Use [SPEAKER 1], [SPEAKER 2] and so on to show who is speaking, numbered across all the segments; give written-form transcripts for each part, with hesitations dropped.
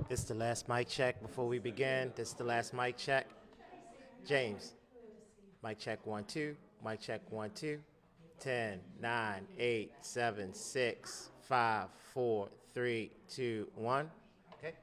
[SPEAKER 1] This is the last mic check before we begin. This is the last mic check. James, mic check 1 2. Mic check 1 2. 10, 9, 8, 7, 6, 5, 4, 3, 2, 1. Okay.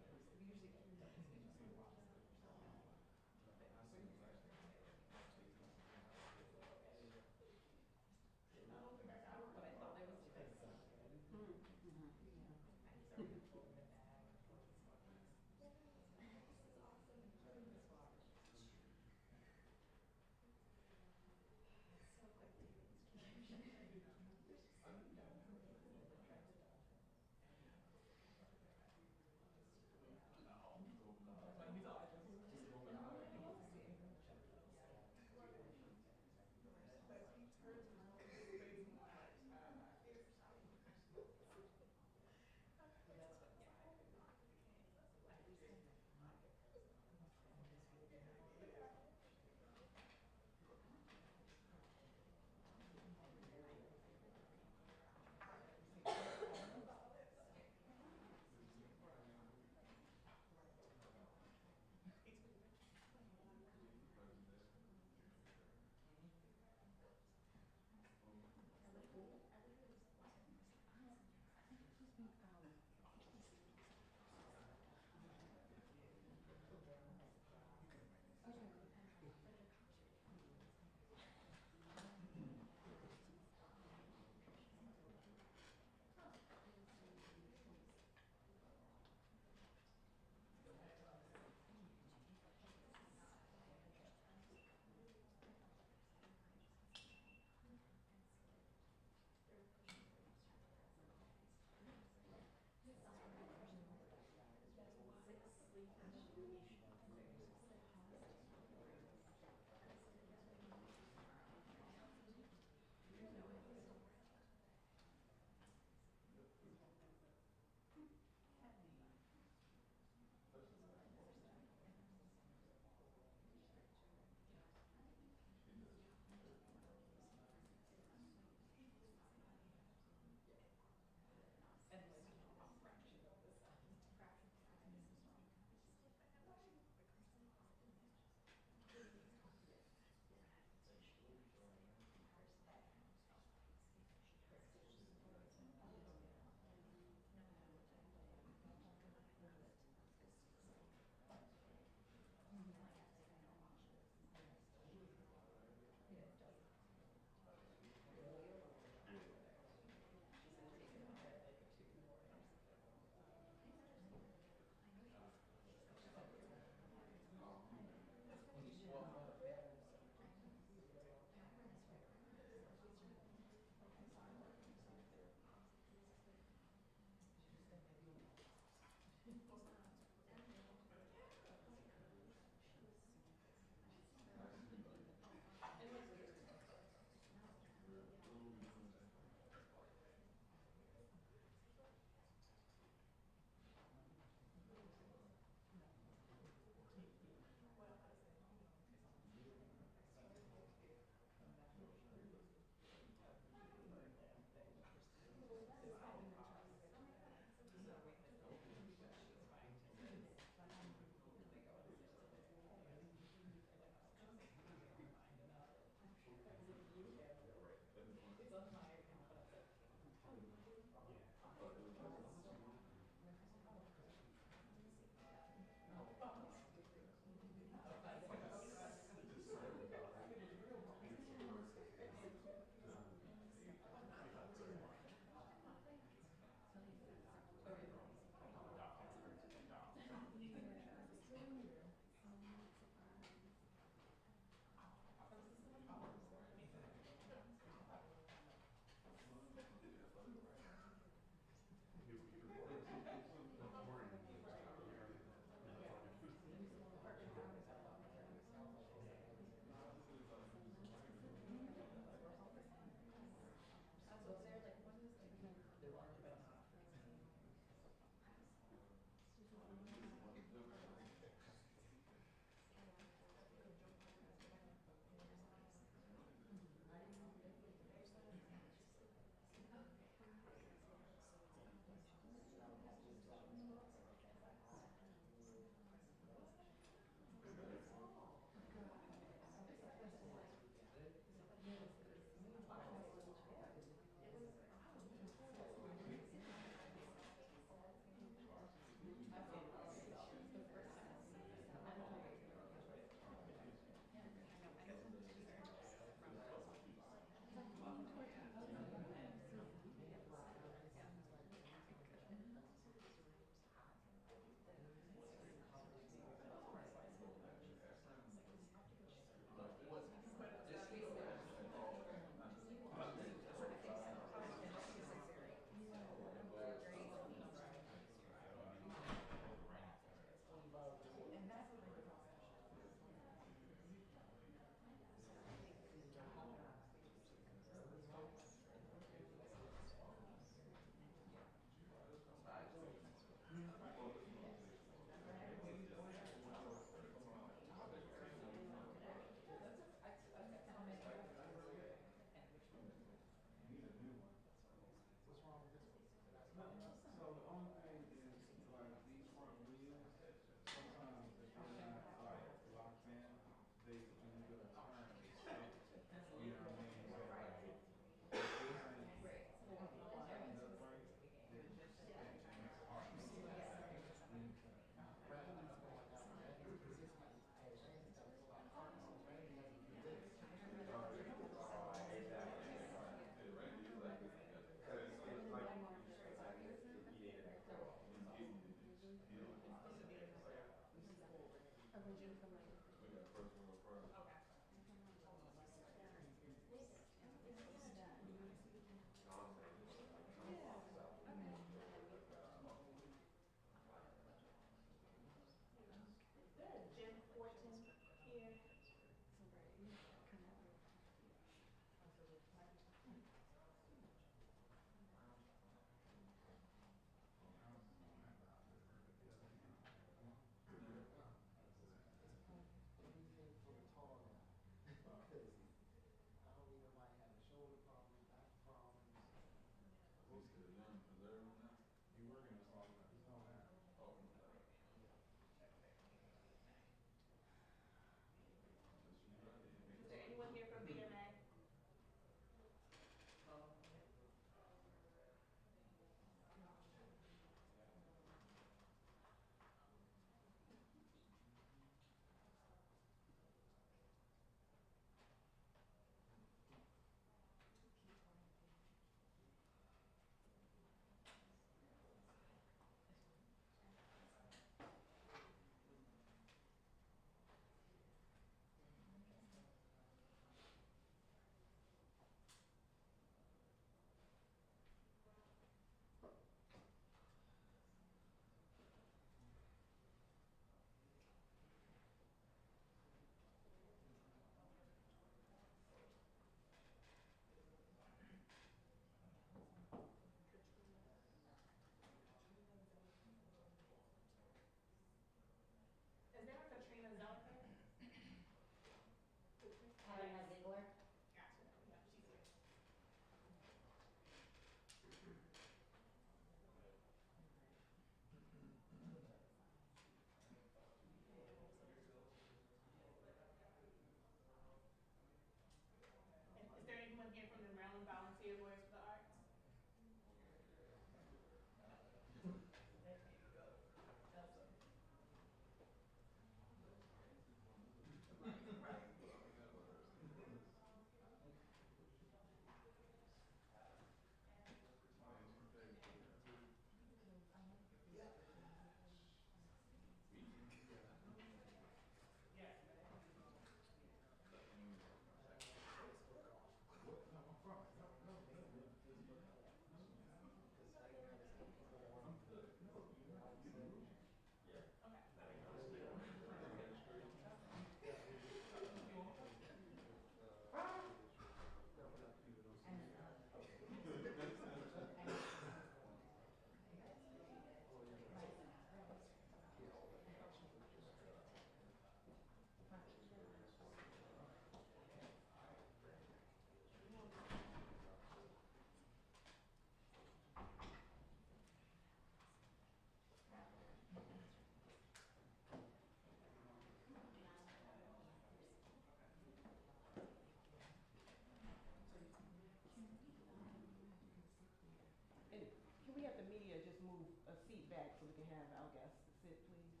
[SPEAKER 2] move a seat back so we can have our guests sit, please?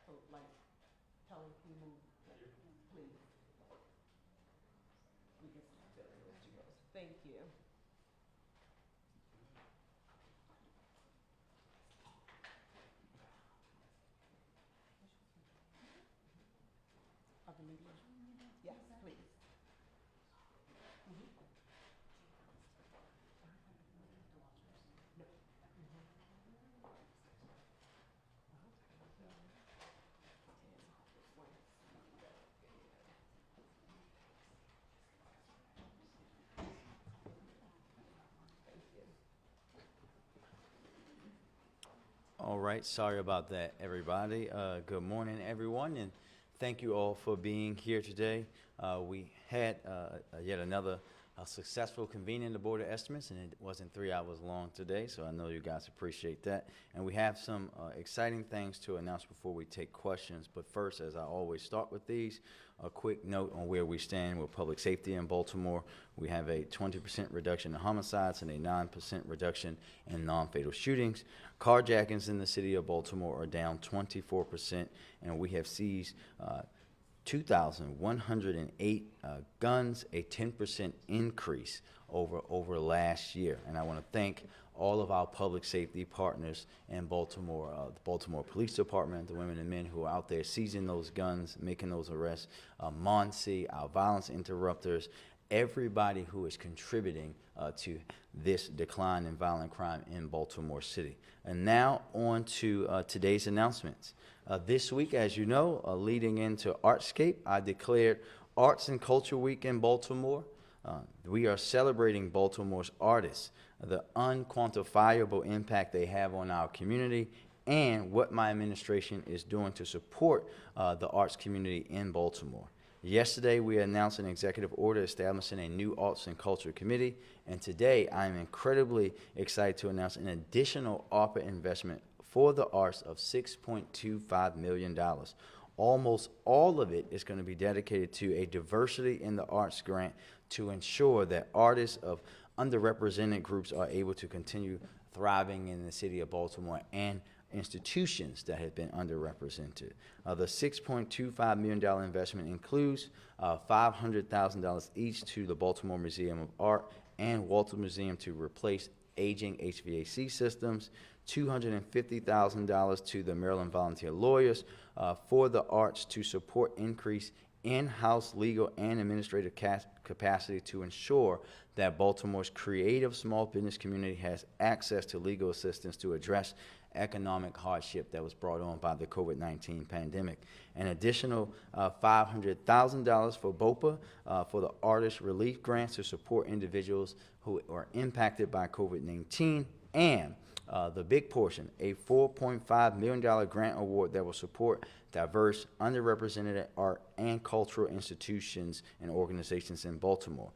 [SPEAKER 2] So, like, tell them to move, please. We can start. Thank you. Of the media? Yes, please.
[SPEAKER 3] All right, sorry about that, everybody. Good morning, everyone, and thank you all for being here today. We had yet another successful convening of the Board of Estimates, and it wasn't 3 hours long today, so I know you guys appreciate that. And we have some exciting things to announce before we take questions. But first, as I always start with these, a quick note on where we stand with public safety in Baltimore. We have a 20% reduction in homicides and a 9% reduction in non-fatal shootings. Carjackings in the city of Baltimore are down 24%, and we have seized 2,108 guns, a 10% increase over last year. And I want to thank all of our public safety partners in Baltimore, the Baltimore Police Department, the women and men who are out there seizing those guns, making those arrests, MONSE, our violence interrupters, everybody who is contributing to this decline in violent crime in Baltimore City. And now on to today's announcements. This week, as you know, leading into Artscape, I declared Arts and Culture Week in Baltimore. We are celebrating Baltimore's artists, the unquantifiable impact they have on our community, and what my administration is doing to support the arts community in Baltimore. Yesterday, we announced an executive order establishing a new Arts and Culture Committee, and today I am incredibly excited to announce an additional ARPA investment for the arts of $6.25 million. Almost all of it is going to be dedicated to a diversity in the arts grant to ensure that artists of underrepresented groups are able to continue thriving in the city of Baltimore and institutions that have been underrepresented. The $6.25 million investment includes $500,000 each to the Baltimore Museum of Art and Walter Museum to replace aging HVAC systems, $250,000 to the Maryland Volunteer Lawyers for the arts to support increase in-house legal and administrative capacity to ensure that Baltimore's creative small business community has access to legal assistance to address economic hardship that was brought on by the COVID-19 pandemic. An additional $500,000 for BOPA for the Artist Relief Grants to support individuals who are impacted by COVID-19, and the big portion, a $4.5 million grant award that will support diverse, underrepresented art and cultural institutions and organizations in Baltimore.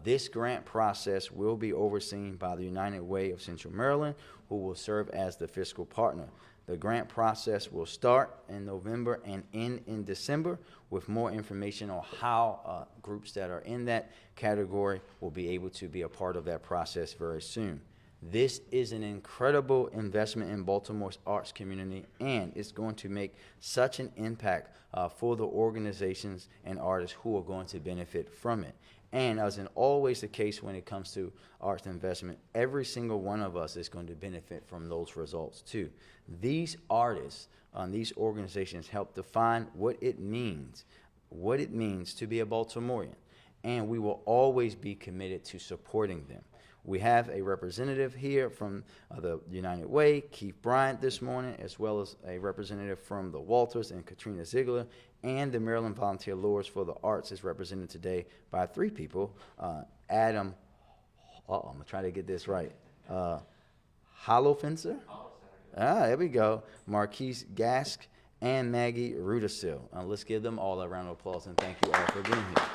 [SPEAKER 3] This grant process will be overseen by the United Way of Central Maryland, who will serve as the fiscal partner. The grant process will start in November and end in December, with more information on how groups that are in that category will be able to be a part of that process very soon. This is an incredible investment in Baltimore's arts community, and it's going to make such an impact for the organizations and artists who are going to benefit from it. And as in always the case when it comes to arts investment, every single one of us is going to benefit from those results too. These artists, these organizations help define what it means to be a Baltimorean, and we will always be committed to supporting them. We have a representative here from the United Way, Keith Bryant, this morning, as well as a representative from the Walters and Katrina Ziegler, and the Maryland Volunteer Lawyers for the Arts is represented today by three people. Adam, I'm going to try to get this right, Hollowfencer? There we go. Marquise Gask and Maggie Rudisil. Let's give them all a round of applause and thank you all for being here.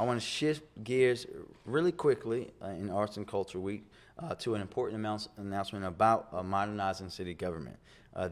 [SPEAKER 3] I want to shift gears really quickly in Arts and Culture Week to an important announcement about modernizing city government.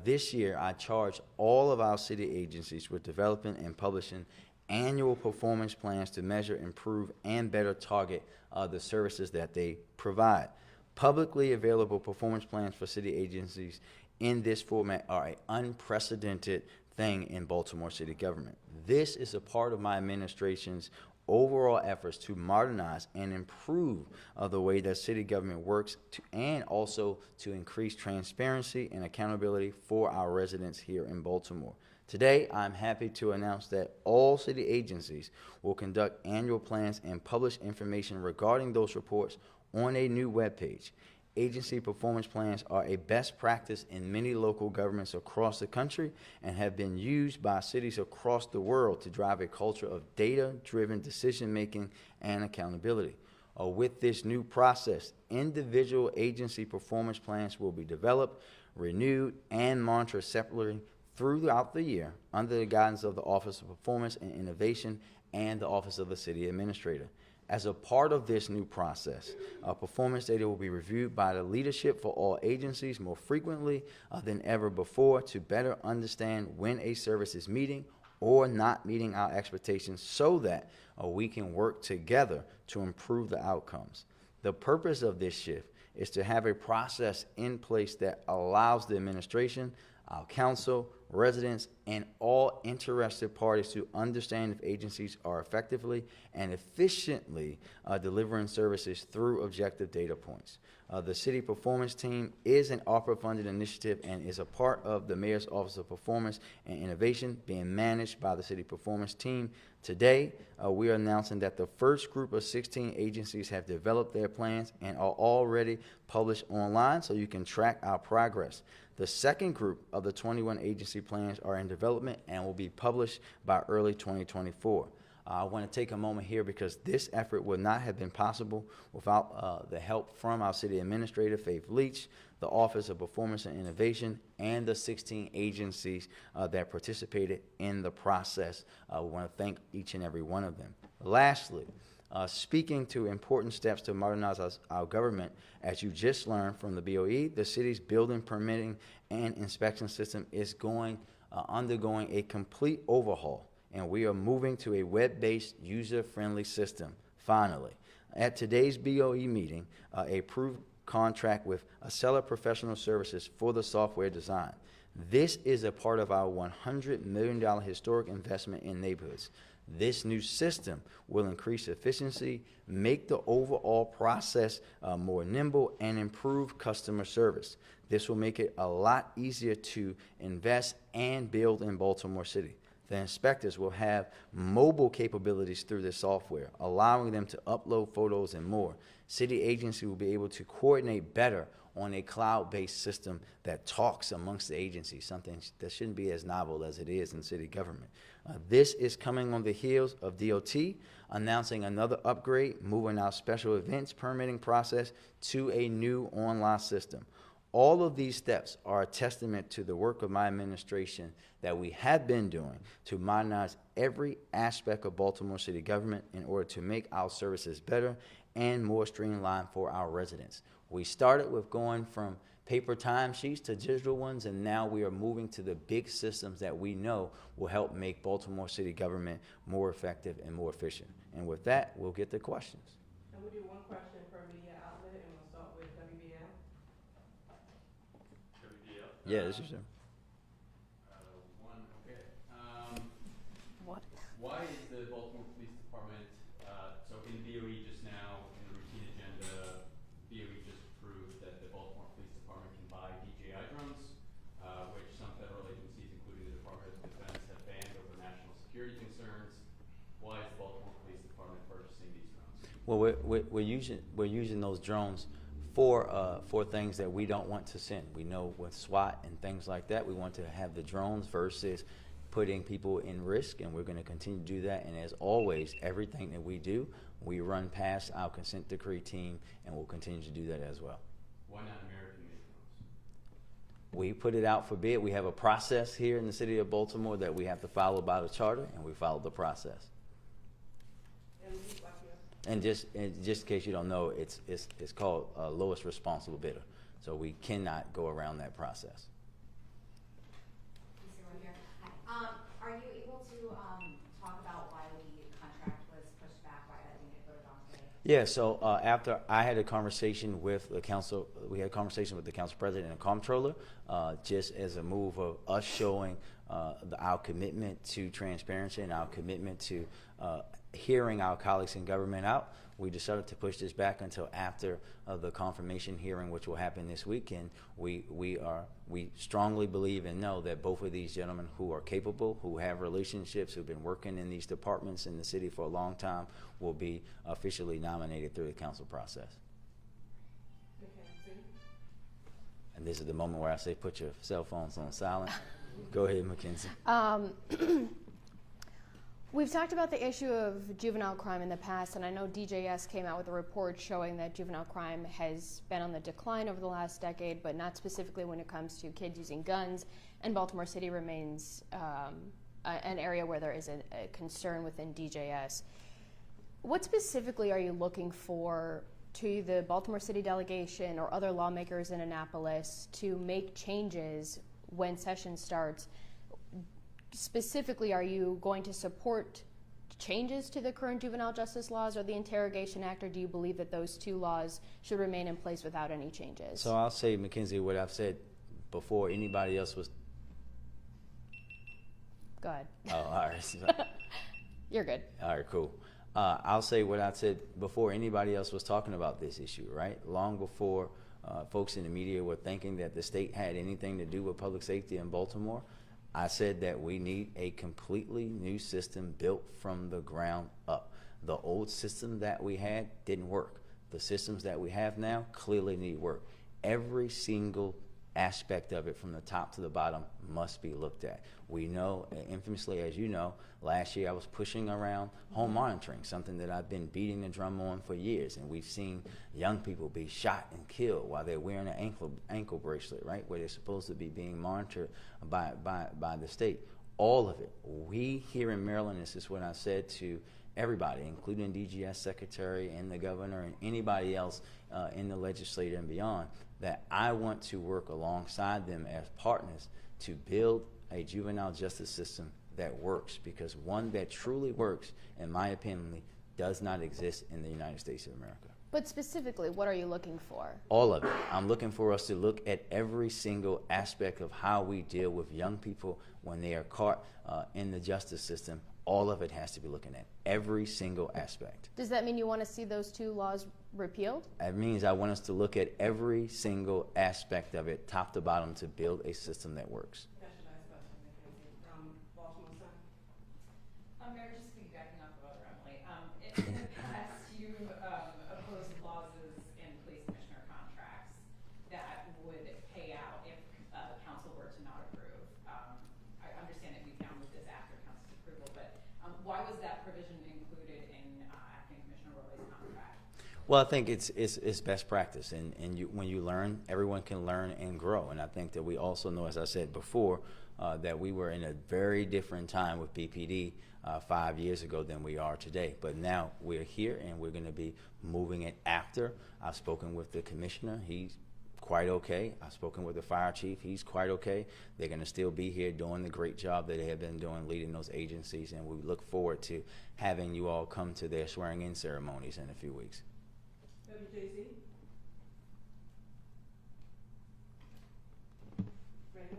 [SPEAKER 3] This year, I charged all of our city agencies with developing and publishing annual performance plans to measure, improve, and better target the services that they provide. Publicly available performance plans for city agencies in this format are an unprecedented thing in Baltimore city government. This is a part of my administration's overall efforts to modernize and improve the way that city government works and also to increase transparency and accountability for our residents here in Baltimore. Today, I'm happy to announce that all city agencies will conduct annual plans and publish information regarding those reports on a new webpage. Agency performance plans are a best practice in many local governments across the country and have been used by cities across the world to drive a culture of data-driven decision-making and accountability. With this new process, individual agency performance plans will be developed, renewed, and monitored separately throughout the year under the guidance of the Office of Performance and Innovation and the Office of the City Administrator. As a part of this new process, performance data will be reviewed by the leadership for all agencies more frequently than ever before to better understand when a service is meeting or not meeting our expectations so that we can work together to improve the outcomes. The purpose of this shift is to have a process in place that allows the administration, our council, residents, and all interested parties to understand if agencies are effectively and efficiently delivering services through objective data points. The city performance team is an ARPA-funded initiative and is a part of the Mayor's Office of Performance and Innovation being managed by the city performance team. Today, we are announcing that the first group of 16 agencies have developed their plans and are already published online so you can track our progress. The second group of the 21 agency plans are in development and will be published by early 2024. I want to take a moment here because this effort would not have been possible without the help from our city administrator, Faith Leach, the Office of Performance and Innovation, and the 16 agencies that participated in the process. We want to thank each and every one of them. Lastly, speaking to important steps to modernize our government, as you just learned from the BOE, the city's building permitting and inspection system is undergoing a complete overhaul, and we are moving to a web-based, user-friendly system, finally. At today's BOE meeting, a approved contract with Acela Professional Services for the software design. This is a part of our $100 million historic investment in neighborhoods. This new system will increase efficiency, make the overall process more nimble, and improve customer service. This will make it a lot easier to invest and build in Baltimore City. The inspectors will have mobile capabilities through this software, allowing them to upload photos and more. City agencies will be able to coordinate better on a cloud-based system that talks amongst the agencies, something that shouldn't be as novel as it is in city government. This is coming on the heels of DOT announcing another upgrade, moving our special events permitting process to a new online system. All of these steps are a testament to the work of my administration that we have been doing to modernize every aspect of Baltimore city government in order to make our services better and more streamlined for our residents. We started with going from paper timesheets to digital ones, and now we are moving to the big systems that we know will help make Baltimore city government more effective and more efficient. And with that, we'll get to questions.
[SPEAKER 2] And we'll do one question per media outlet, and we'll start with WBL.
[SPEAKER 3] Yeah, this is him.
[SPEAKER 4] What?
[SPEAKER 5] Why is the Baltimore Police Department, so in BOE just now, in the routine agenda, BOE just approved that the Baltimore Police Department can buy DJI drones, which some federal agencies, including the Department of Defense, have banned over national security concerns. Why is the Baltimore Police Department purchasing these drones?
[SPEAKER 3] Well, we're using those drones for things that we don't want to send. We know with SWAT and things like that, we want to have the drones versus putting people in risk, and we're going to continue to do that. And as always, everything that we do, we run past our consent decree team, and we'll continue to do that as well.
[SPEAKER 5] Why not American-made drones?
[SPEAKER 3] We put it out for bid. We have a process here in the city of Baltimore that we have to follow by the charter, and we follow the process. And just in case you don't know, it's called lowest responsible bidder. So we cannot go around that process.
[SPEAKER 4] Are you able to talk about why
[SPEAKER 3] Yeah, so after I had a conversation with the council, we had a conversation with the council president and comptroller, just as a move of us showing our commitment to transparency and our commitment to hearing our colleagues in government out. We decided to push this back until after the confirmation hearing, which will happen this week. And we strongly believe and know that both of these gentlemen who are capable, who have relationships, who've been working in these departments in the city for a long time, will be officially nominated through the council process.
[SPEAKER 2] Mackenzie?
[SPEAKER 3] And this is the moment where I say, put your cell phones on silent. Go ahead, Mackenzie.
[SPEAKER 4] We've talked about the issue of juvenile crime in the past, and I know DJS came out with a report showing that juvenile crime has been on the decline over the last decade, but not specifically when it comes to kids using guns, and Baltimore City remains an area where there is a concern within DJS. What specifically are you looking for to the Baltimore City delegation or other lawmakers in Annapolis to make changes when session starts? Specifically, are you going to support changes to the current juvenile justice laws or the Interrogation Act, or do you believe that those two laws should remain in place without any changes?
[SPEAKER 3] So I'll say, Mackenzie, what I've said before anybody else was.
[SPEAKER 4] Go ahead.
[SPEAKER 3] Oh, all right.
[SPEAKER 4] You're good.
[SPEAKER 3] All right, cool. I'll say what I said before anybody else was talking about this issue, right? Long before folks in the media were thinking that the state had anything to do with public safety in Baltimore, I said that we need a completely new system built from the ground up. The old system that we had didn't work. The systems that we have now clearly need work. Every single aspect of it from the top to the bottom must be looked at. We know, infamously, as you know, last year I was pushing around home monitoring, something that I've been beating the drum on for years, and we've seen young people be shot and killed while they're wearing an ankle bracelet, right, where they're supposed to be being monitored by the state. All of it. We here in Maryland, this is what I said to everybody, including DGS Secretary and the governor and anybody else in the legislature and beyond, that I want to work alongside them as partners to build a juvenile justice system that works, because one that truly works, in my opinion, does not exist in the United States of America.
[SPEAKER 4] But specifically, what are you looking for?
[SPEAKER 3] All of it. I'm looking for us to look at every single aspect of how we deal with young people when they are caught in the justice system. All of it has to be looking at every single aspect.
[SPEAKER 4] Does that mean you want to see those two laws repealed?
[SPEAKER 3] That means I want us to look at every single aspect of it, top to bottom, to build a system that works.
[SPEAKER 2] That's your last question, Mackenzie, from Baltimore Sun.
[SPEAKER 6] Mayor, just piggybacking off of other Emily, in the past, you opposed clauses in police commissioner contracts that would pay out if council were to not approve. I understand that we now move this after council's approval, but why was that provision included in acting Commissioner Rowley's contract?
[SPEAKER 3] Well, I think it's best practice, and when you learn, everyone can learn and grow. And I think that we also know, as I said before, that we were in a very different time with BPD 5 years ago than we are today. But now we're here, and we're going to be moving it after. I've spoken with the commissioner. He's quite okay. I've spoken with the fire chief. He's quite okay. They're going to still be here doing the great job that they have been doing, leading those agencies, and we look forward to having you all come to their swearing-in ceremonies in a few weeks.
[SPEAKER 2] WJZ? Brandon?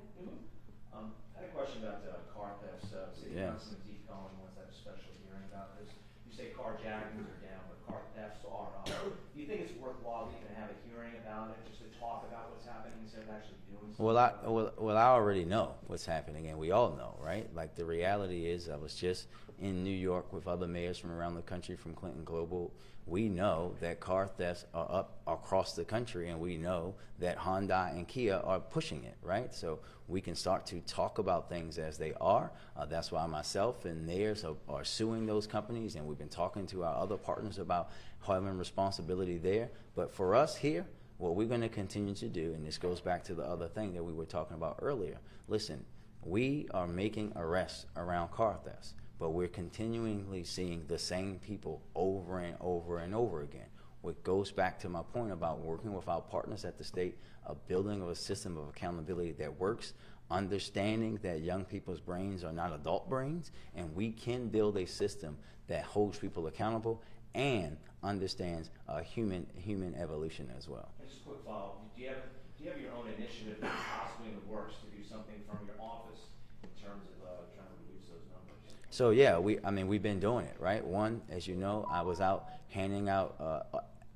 [SPEAKER 7] I had a question about car thefts. City
[SPEAKER 3] Yeah.
[SPEAKER 7] Councilman Zeke Cohen wants to have a special hearing about this. You say carjackings are down, but car thefts are up. Do you think it's worthwhile to even have a hearing about it, just to talk about what's happening instead of actually doing something?
[SPEAKER 3] Well, I already know what's happening, and we all know, right? Like, the reality is, I was just in New York with other mayors from around the country from Clinton Global. We know that car thefts are up across the country, and we know that Hyundai and Kia are pushing it, right? So we can start to talk about things as they are. That's why myself and theirs are suing those companies, and we've been talking to our other partners about having responsibility there. But for us here, what we're going to continue to do, and this goes back to the other thing that we were talking about earlier, listen, we are making arrests around car thefts, but we're continually seeing the same people over and over and over again. What goes back to my point about working with our partners at the state, of building a system of accountability that works, understanding that young people's brains are not adult brains, and we can build a system that holds people accountable and understands human evolution as well.
[SPEAKER 7] And just a quick follow-up, do you have your own initiative that's possibly in the works to do something from your office in terms of trying to reduce those numbers?
[SPEAKER 3] So yeah, we've been doing it, right? One, as you know, I was out handing out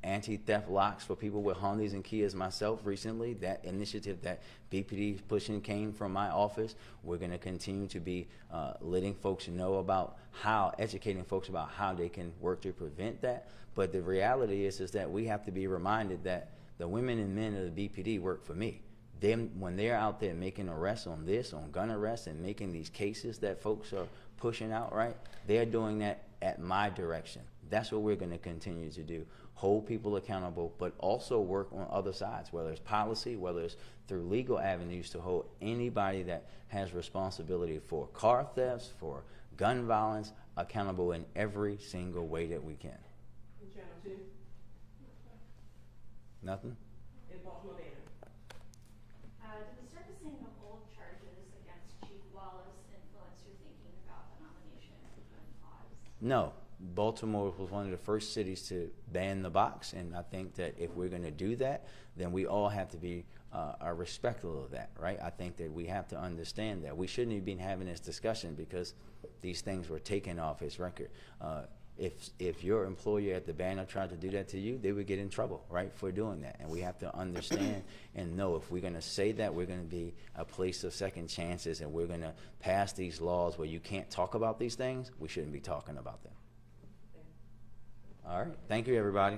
[SPEAKER 3] anti-theft locks for people with Hondas and Kias myself recently. That initiative that BPD is pushing came from my office. We're going to continue to be letting folks know about educating folks about how they can work to prevent that. But the reality is that we have to be reminded that the women and men of the BPD work for me. When they're out there making arrests on gun arrests, and making these cases that folks are pushing out, right? They're doing that at my direction. That's what we're going to continue to do. Hold people accountable, but also work on other sides, whether it's policy, whether it's through legal avenues, to hold anybody that has responsibility for car thefts, for gun violence, accountable in every single way that we can.
[SPEAKER 2] Channel 2,
[SPEAKER 3] Nothing?
[SPEAKER 2] in Baltimore Banner.
[SPEAKER 8] Did the surfacing of old charges against Chief Wallace influence your thinking about the nomination of Glenn Fox?
[SPEAKER 3] No. Baltimore was one of the first cities to ban the box, and I think that if we're going to do that, then we all have to be respectful of that, right? I think that we have to understand that we shouldn't have been having this discussion because these things were taken off his record. If your employer at the banner tried to do that to you, they would get in trouble, right, for doing that. And we have to understand and know if we're going to say that we're going to be a place of second chances and we're going to pass these laws where you can't talk about these things, we shouldn't be talking about them. All right. Thank you, everybody.